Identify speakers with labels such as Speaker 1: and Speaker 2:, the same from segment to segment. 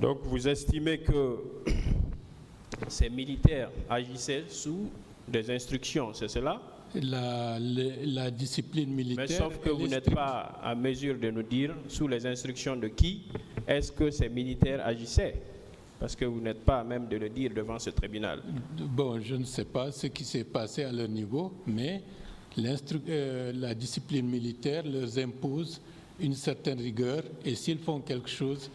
Speaker 1: Donc vous estimez que ces militaires agissaient sous des instructions, c'est cela?
Speaker 2: La discipline militaire.
Speaker 1: Mais sauf que vous n'êtes pas à mesure de nous dire sous les instructions de qui est-ce que ces militaires agissaient, parce que vous n'êtes pas à même de le dire devant ce tribunal.
Speaker 2: Bon, je ne sais pas ce qui s'est passé à leur niveau, mais la discipline militaire leur impose une certaine rigueur, et s'ils font quelque chose,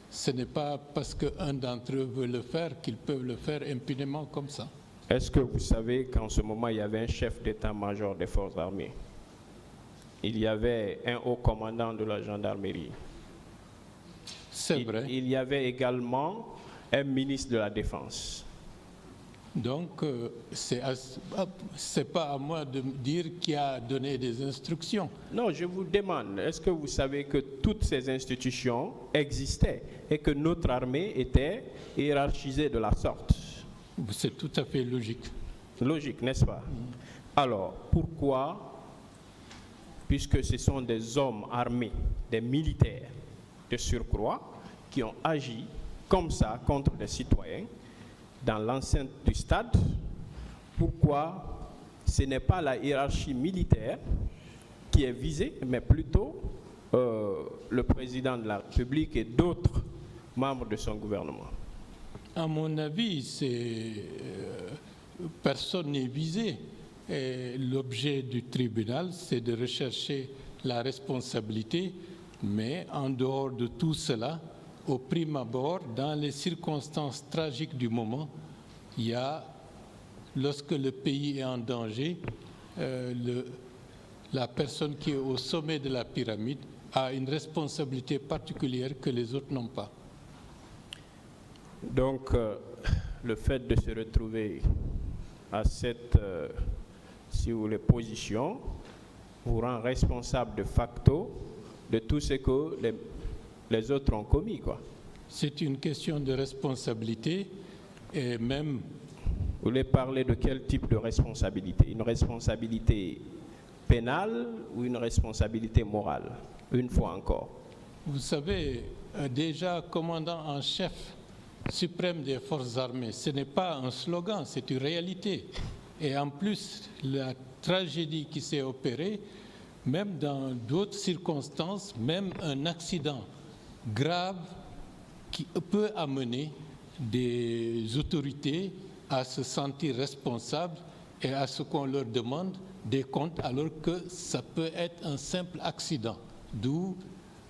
Speaker 2: ce n'est pas parce qu'un d'entre eux veut le faire qu'ils peuvent le faire impunément comme ça.
Speaker 1: Est-ce que vous savez qu'en ce moment, il y avait un chef d'état-major des forces armées? Il y avait un haut commandant de la gendarmerie.
Speaker 2: C'est vrai.
Speaker 1: Il y avait également un ministre de la Défense.
Speaker 2: Donc, c'est pas à moi de me dire qui a donné des instructions.
Speaker 1: Non, je vous demande, est-ce que vous savez que toutes ces institutions existaient et que notre armée était hiérarchisée de la sorte?
Speaker 2: C'est tout à fait logique.
Speaker 1: Logique, n'est-ce pas? Alors, pourquoi, puisque ce sont des hommes armés, des militaires de surcroît, qui ont agi comme ça contre des citoyens dans l'enceinte du stade, pourquoi ce n'est pas la hiérarchie militaire qui est visée, mais plutôt le président de la République et d'autres membres de son gouvernement?
Speaker 2: À mon avis, personne n'est visé. L'objet du tribunal, c'est de rechercher la responsabilité, mais en dehors de tout cela, au prime abord, dans les circonstances tragiques du moment, il y a, lorsque le pays est en danger, la personne qui est au sommet de la pyramide a une responsabilité particulière que les autres n'ont pas.
Speaker 1: Donc, le fait de se retrouver à cette, si vous voulez, position, vous rend responsable de facto de tout ce que les autres ont commis, quoi.
Speaker 2: C'est une question de responsabilité et même...
Speaker 1: Vous voulez parler de quel type de responsabilité? Une responsabilité pénale ou une responsabilité morale? Une fois encore.
Speaker 2: Vous savez, déjà commandant en chef suprême des forces armées, ce n'est pas un slogan, c'est une réalité. Et en plus, la tragédie qui s'est opérée, même dans d'autres circonstances, même un accident grave qui peut amener des autorités à se sentir responsables et à ce qu'on leur demande des comptes alors que ça peut être un simple accident. D'où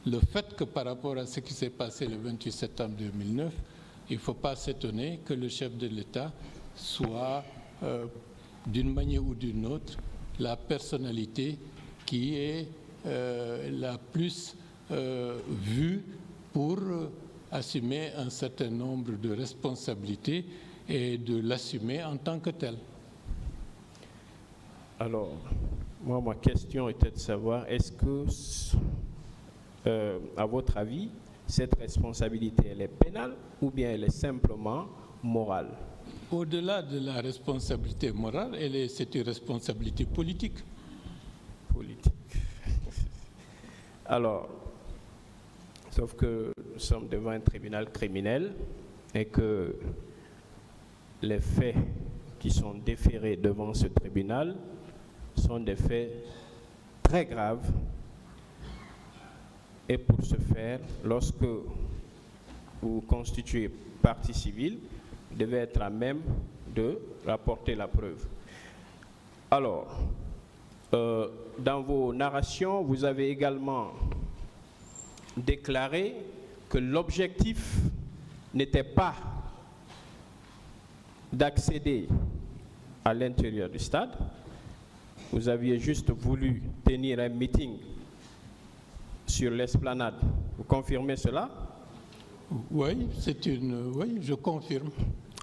Speaker 2: le fait que par rapport à ce qui s'est passé le 28 septembre 2009, il ne faut pas s'étonner que le chef de l'État soit, d'une manière ou d'une autre, la personnalité qui est la plus vue pour assumer un certain nombre de responsabilités et de l'assumer en tant que tel.
Speaker 1: Alors, moi, ma question était de savoir, est-ce que, à votre avis, cette responsabilité, elle est pénale ou bien elle est simplement morale?
Speaker 2: Au-delà de la responsabilité morale, c'est une responsabilité politique.
Speaker 1: Politique. Alors, sauf que nous sommes devant un tribunal criminel et que les faits qui sont déférés devant ce tribunal sont des faits très graves. Et pour ce faire, lorsque vous constituez partie civile, vous devez être à même de rapporter la preuve. Alors, dans vos narrations, vous avez également déclaré que l'objectif n'était pas d'accéder à l'intérieur du stade. Vous aviez juste voulu tenir un meeting sur l'esplanade. Vous confirmez cela?
Speaker 2: Oui, oui, je confirme.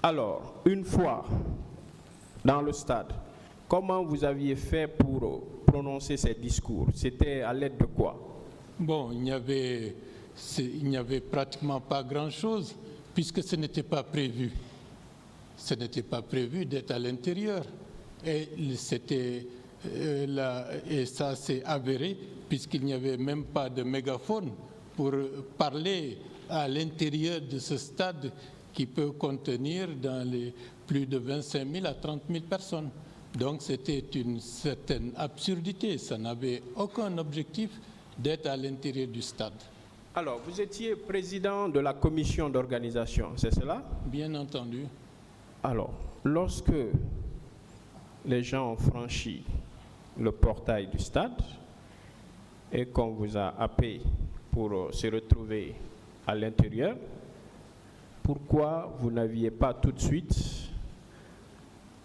Speaker 1: Alors, une fois dans le stade, comment vous aviez fait pour prononcer ces discours? C'était à l'aide de quoi?
Speaker 2: Bon, il n'y avait pratiquement pas grand-chose, puisque ce n'était pas prévu. Ce n'était pas prévu d'être à l'intérieur. Et ça s'est avéré, puisqu'il n'y avait même pas de mégaphone pour parler à l'intérieur de ce stade qui peut contenir dans les plus de 25 000 à 30 000 personnes. Donc c'était une certaine absurdité, ça n'avait aucun objectif d'être à l'intérieur du stade.
Speaker 1: Alors, vous étiez président de la commission d'organisation, c'est cela?
Speaker 2: Bien entendu.
Speaker 1: Alors, lorsque les gens ont franchi le portail du stade et qu'on vous a appelé pour se retrouver à l'intérieur, pourquoi vous n'aviez pas tout de suite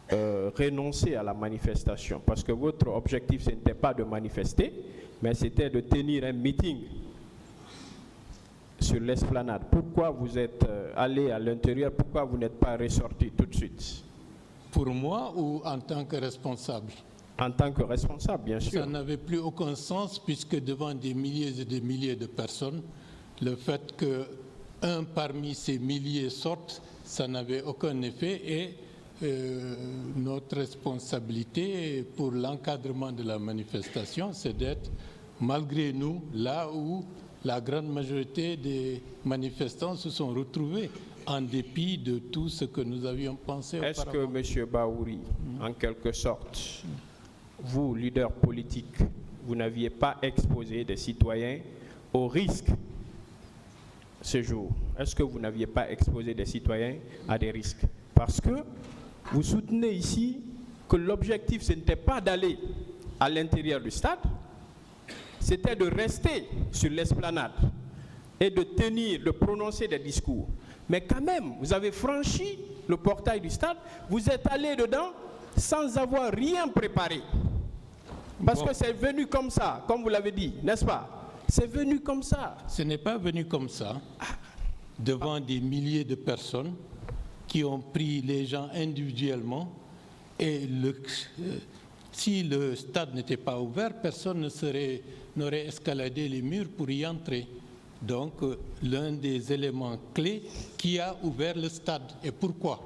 Speaker 1: renoncé à la manifestation? Parce que votre objectif, ce n'était pas de manifester, mais c'était de tenir un meeting sur l'esplanade. Pourquoi vous êtes allé à l'intérieur? Pourquoi vous n'êtes pas ressorti tout de suite?
Speaker 2: Pour moi ou en tant que responsable?
Speaker 1: En tant que responsable, bien sûr.
Speaker 2: Ça n'avait plus aucun sens puisque devant des milliers et des milliers de personnes, le fait qu'un parmi ces milliers sorte, ça n'avait aucun effet et notre responsabilité pour l'encadrement de la manifestation, c'est d'être malgré nous là où la grande majorité des manifestants se sont retrouvés en dépit de tout ce que nous avions pensé auparavant.
Speaker 1: Est-ce que, M. Bahouri, en quelque sorte, vous, leader politique, vous n'aviez pas exposé des citoyens au risque ce jour? Est-ce que vous n'aviez pas exposé des citoyens à des risques? Parce que vous soutenez ici que l'objectif, ce n'était pas d'aller à l'intérieur du stade, c'était de rester sur l'esplanade et de prononcer des discours. Mais quand même, vous avez franchi le portail du stade, vous êtes allé dedans sans avoir rien préparé. Parce que c'est venu comme ça, comme vous l'avez dit, n'est-ce pas? C'est venu comme ça.
Speaker 2: Ce n'est pas venu comme ça, devant des milliers de personnes qui ont pris les gens individuellement et si le stade n'était pas ouvert, personne n'aurait escaladé les murs pour y entrer. Donc, l'un des éléments clés qui a ouvert le stade. Et pourquoi?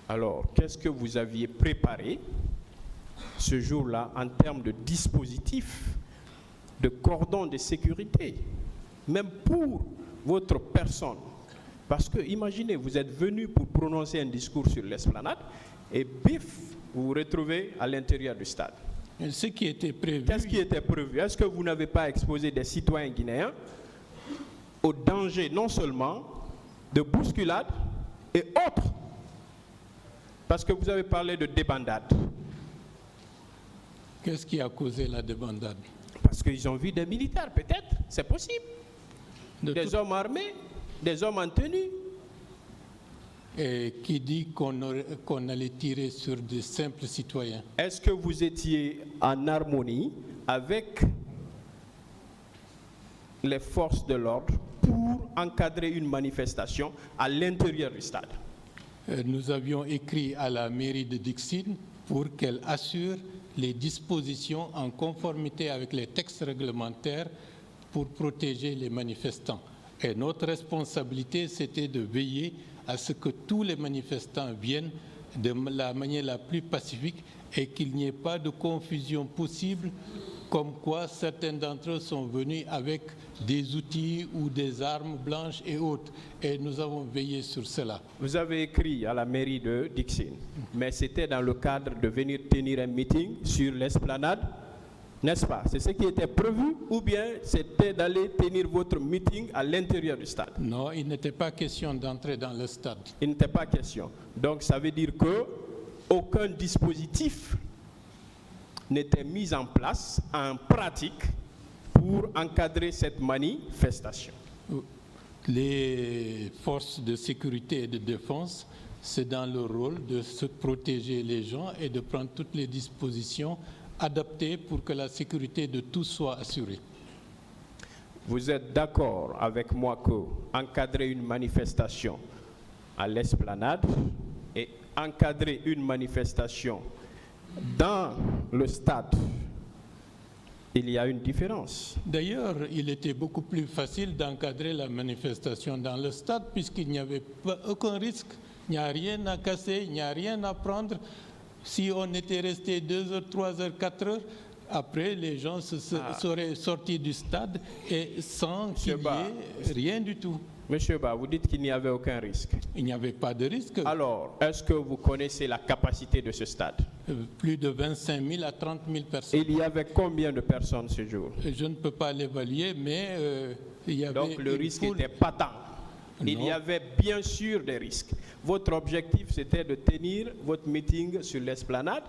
Speaker 1: Alors, qu'est-ce que vous aviez préparé ce jour-là en termes de dispositifs, de cordons de sécurité, même pour votre personne? Parce que, imaginez, vous êtes venu pour prononcer un discours sur l'esplanade et bif, vous vous retrouvez à l'intérieur du stade.
Speaker 2: Ce qui était prévu.
Speaker 1: Qu'est-ce qui était prévu? Est-ce que vous n'avez pas exposé des citoyens guinéens au danger non seulement de bousculade et autres? Parce que vous avez parlé de débandade.
Speaker 2: Qu'est-ce qui a causé la débandade?
Speaker 1: Parce qu'ils ont vu des militaires, peut-être, c'est possible. Des hommes armés, des hommes en tenue.
Speaker 2: Et qui dit qu'on allait tirer sur des simples citoyens?
Speaker 1: Est-ce que vous étiez en harmonie avec les forces de l'ordre pour encadrer une manifestation à l'intérieur du stade?
Speaker 2: Nous avions écrit à la mairie de Dixine pour qu'elle assure les dispositions en conformité avec les textes réglementaires pour protéger les manifestants. Et notre responsabilité, c'était de veiller à ce que tous les manifestants viennent de la manière la plus pacifique et qu'il n'y ait pas de confusion possible, comme quoi certains d'entre eux sont venus avec des outils ou des armes blanches et autres. Et nous avons veillé sur cela.
Speaker 1: Vous avez écrit à la mairie de Dixine, mais c'était dans le cadre de venir tenir un meeting sur l'esplanade, n'est-ce pas? C'est ce qui était prévu ou bien c'était d'aller tenir votre meeting à l'intérieur du stade?
Speaker 2: Non, il n'était pas question d'entrer dans le stade.
Speaker 1: Il n'était pas question. Donc ça veut dire que aucun dispositif n'était mis en place, en pratique, pour encadrer cette manifestation.
Speaker 2: Les forces de sécurité et de défense, c'est dans leur rôle de se protéger les gens et de prendre toutes les dispositions adaptées pour que la sécurité de tous soit assurée.
Speaker 1: Vous êtes d'accord avec moi que encadrer une manifestation à l'esplanade et encadrer une manifestation dans le stade, il y a une différence.
Speaker 2: D'ailleurs, il était beaucoup plus facile d'encadrer la manifestation dans le stade puisqu'il n'y avait aucun risque, il n'y a rien à casser, il n'y a rien à prendre. Si on était resté 2 heures, 3 heures, 4 heures Après, les gens seraient sortis du stade et sans qu'il y ait rien du tout.
Speaker 1: Monsieur Ba, vous dites qu'il n'y avait aucun risque.
Speaker 2: Il n'y avait pas de risque.
Speaker 1: Alors, est-ce que vous connaissez la capacité de ce stade?
Speaker 2: Plus de 25 000 à 30 000 personnes.
Speaker 1: Il y avait combien de personnes ce jour?
Speaker 2: Je ne peux pas l'évaluer, mais il y avait.
Speaker 1: Donc le risque
Speaker 2: foule.
Speaker 1: était patent. Il
Speaker 2: Non.
Speaker 1: y avait bien sûr des risques. Votre objectif, c'était de tenir votre meeting sur l'esplanade,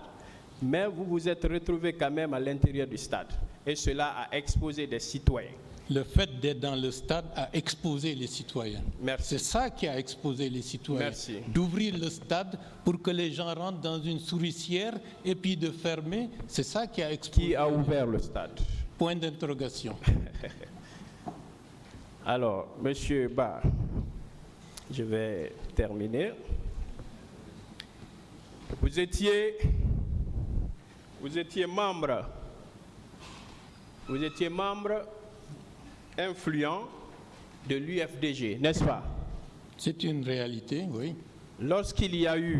Speaker 1: mais vous vous êtes retrouvé quand même à l'intérieur du stade. Et cela a exposé des citoyens.
Speaker 2: Le fait d'être dans le stade a exposé les citoyens.
Speaker 1: Merci.
Speaker 2: C'est ça qui a exposé les citoyens.
Speaker 1: Merci.
Speaker 2: D'ouvrir le stade pour que les gens rentrent dans une souricière et puis de fermer, c'est ça qui a exposé.
Speaker 1: Qui a ouvert le stade?
Speaker 2: Point d'interrogation.
Speaker 1: Alors, Monsieur Ba, je vais terminer. Vous étiez membre influent de l'UFDG, n'est-ce pas?
Speaker 2: C'est une réalité, oui.
Speaker 1: Lorsqu'il y a eu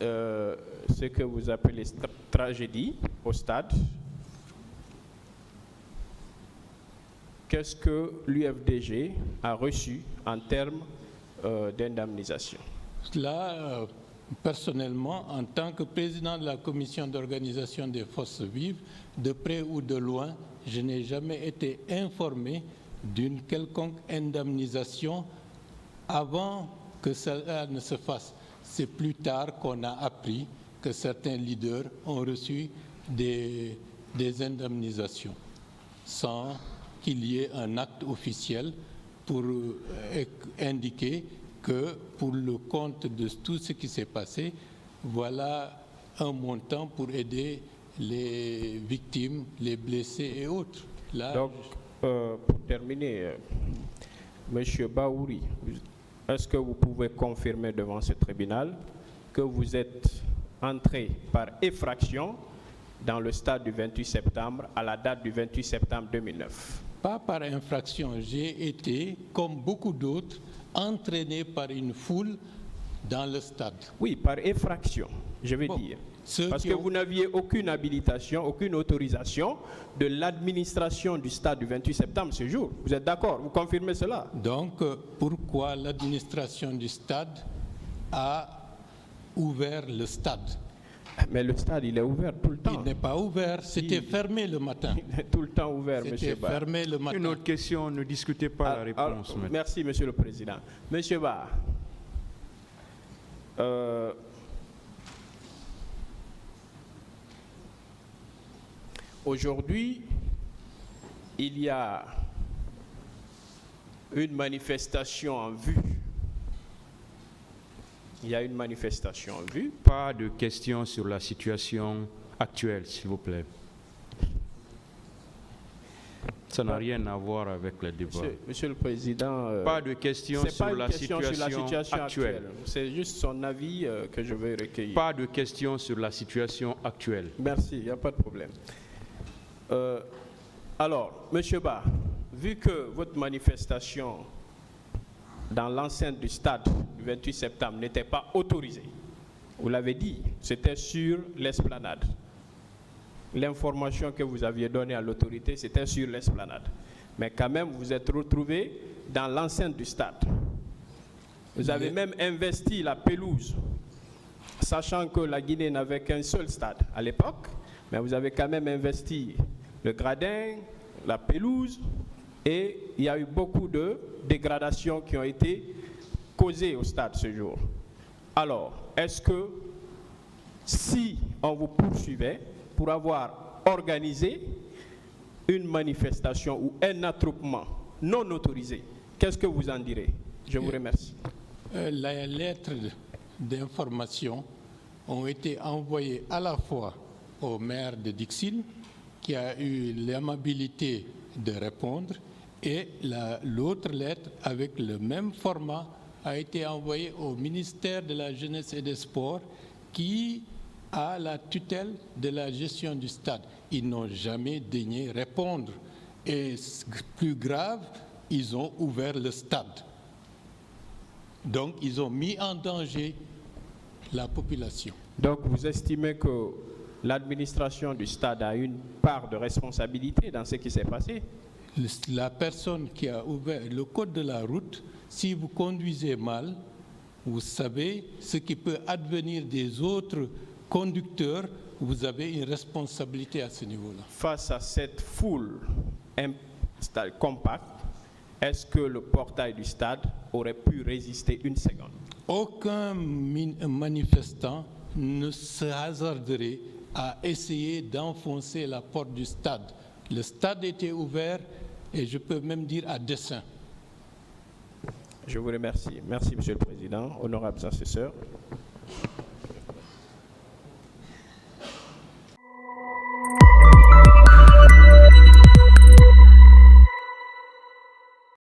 Speaker 1: ce que vous appelez tragédie au stade, qu'est-ce que l'UFDG a reçu en termes d'indemnisation?
Speaker 2: Là, personnellement, en tant que président de la commission d'organisation des forces vives, de près ou de loin, je n'ai jamais été informé d'une quelconque indemnisation avant que cela ne se fasse. C'est plus tard qu'on a appris que certains leaders ont reçu des indemnisations sans qu'il y ait un acte officiel pour indiquer que pour le compte de tout ce qui s'est passé, voilà un montant pour aider les victimes, les blessés et autres. Là,
Speaker 1: donc, pour terminer, Monsieur Baouri, est-ce que vous pouvez confirmer devant ce tribunal que vous êtes entré par effraction dans le stade du 28 septembre à la date du 28 septembre 2009?
Speaker 2: Pas par infraction, j'ai été, comme beaucoup d'autres, entraîné par une foule dans le stade.
Speaker 1: Oui, par effraction, je veux dire. Parce que vous n'aviez aucune habilitation, aucune autorisation de l'administration du stade du 28 septembre ce jour. Vous êtes d'accord? Vous confirmez cela?
Speaker 2: Donc, pourquoi l'administration du stade a ouvert le stade?
Speaker 1: Mais le stade, il est ouvert tout le temps.
Speaker 2: Il n'est pas ouvert, c'était fermé le matin.
Speaker 1: Il est tout le temps ouvert, Monsieur Ba.
Speaker 2: C'était fermé le matin.
Speaker 3: Une autre question, ne discutez pas la réponse.
Speaker 1: Merci, Monsieur le Président. Monsieur Ba, aujourd'hui, il y a une manifestation en vue. Il y a une manifestation en vue.
Speaker 3: Pas de questions sur la situation actuelle, s'il vous plaît. Ça n'a rien à voir avec le débat.
Speaker 1: Monsieur le Président,
Speaker 3: pas de questions sur la situation actuelle.
Speaker 1: C'est juste son avis que je veux recueillir.
Speaker 3: Pas de questions sur la situation actuelle.
Speaker 1: Merci, il n'y a pas de problème. Alors, Monsieur Ba, vu que votre manifestation dans l'enceinte du stade du 28 septembre n'était pas autorisée, vous l'avez dit, c'était sur l'esplanade. L'information que vous aviez donnée à l'autorité, c'était sur l'esplanade. Mais quand même, vous êtes retrouvé dans l'enceinte du stade. Vous avez même investi la pelouse, sachant que la Guinée n'avait qu'un seul stade à l'époque, mais vous avez quand même investi le gradin, la pelouse, et il y a eu beaucoup de dégradations qui ont été causées au stade ce jour. Alors, est-ce que si on vous poursuivait pour avoir organisé une manifestation ou un attroupement non autorisé, qu'est-ce que vous en direz? Je vous remercie.
Speaker 2: Les lettres d'information ont été envoyées à la fois au maire de Dixil, qui a eu l'amabilité de répondre, et l'autre lettre, avec le même format, a été envoyée au ministère de la Jeunesse et des Sports, qui a la tutelle de la gestion du stade. Ils n'ont jamais daigné répondre. Et plus grave, ils ont ouvert le stade. Donc, ils ont mis en danger la population.
Speaker 1: Donc, vous estimez que l'administration du stade a une part de responsabilité dans ce qui s'est passé.
Speaker 2: La personne qui a ouvert le code de la route, si vous conduisez mal, vous savez ce qui peut advenir des autres conducteurs, vous avez une responsabilité à ce niveau-là.
Speaker 1: Face à cette foule compacte, est-ce que le portail du stade aurait pu résister une seconde?
Speaker 2: Aucun manifestant ne se hasarderait à essayer d'enfoncer la porte du stade. Le stade était ouvert et je peux même dire à dessein.
Speaker 1: Je vous remercie. Merci, Monsieur le Président, honorables assesseurs.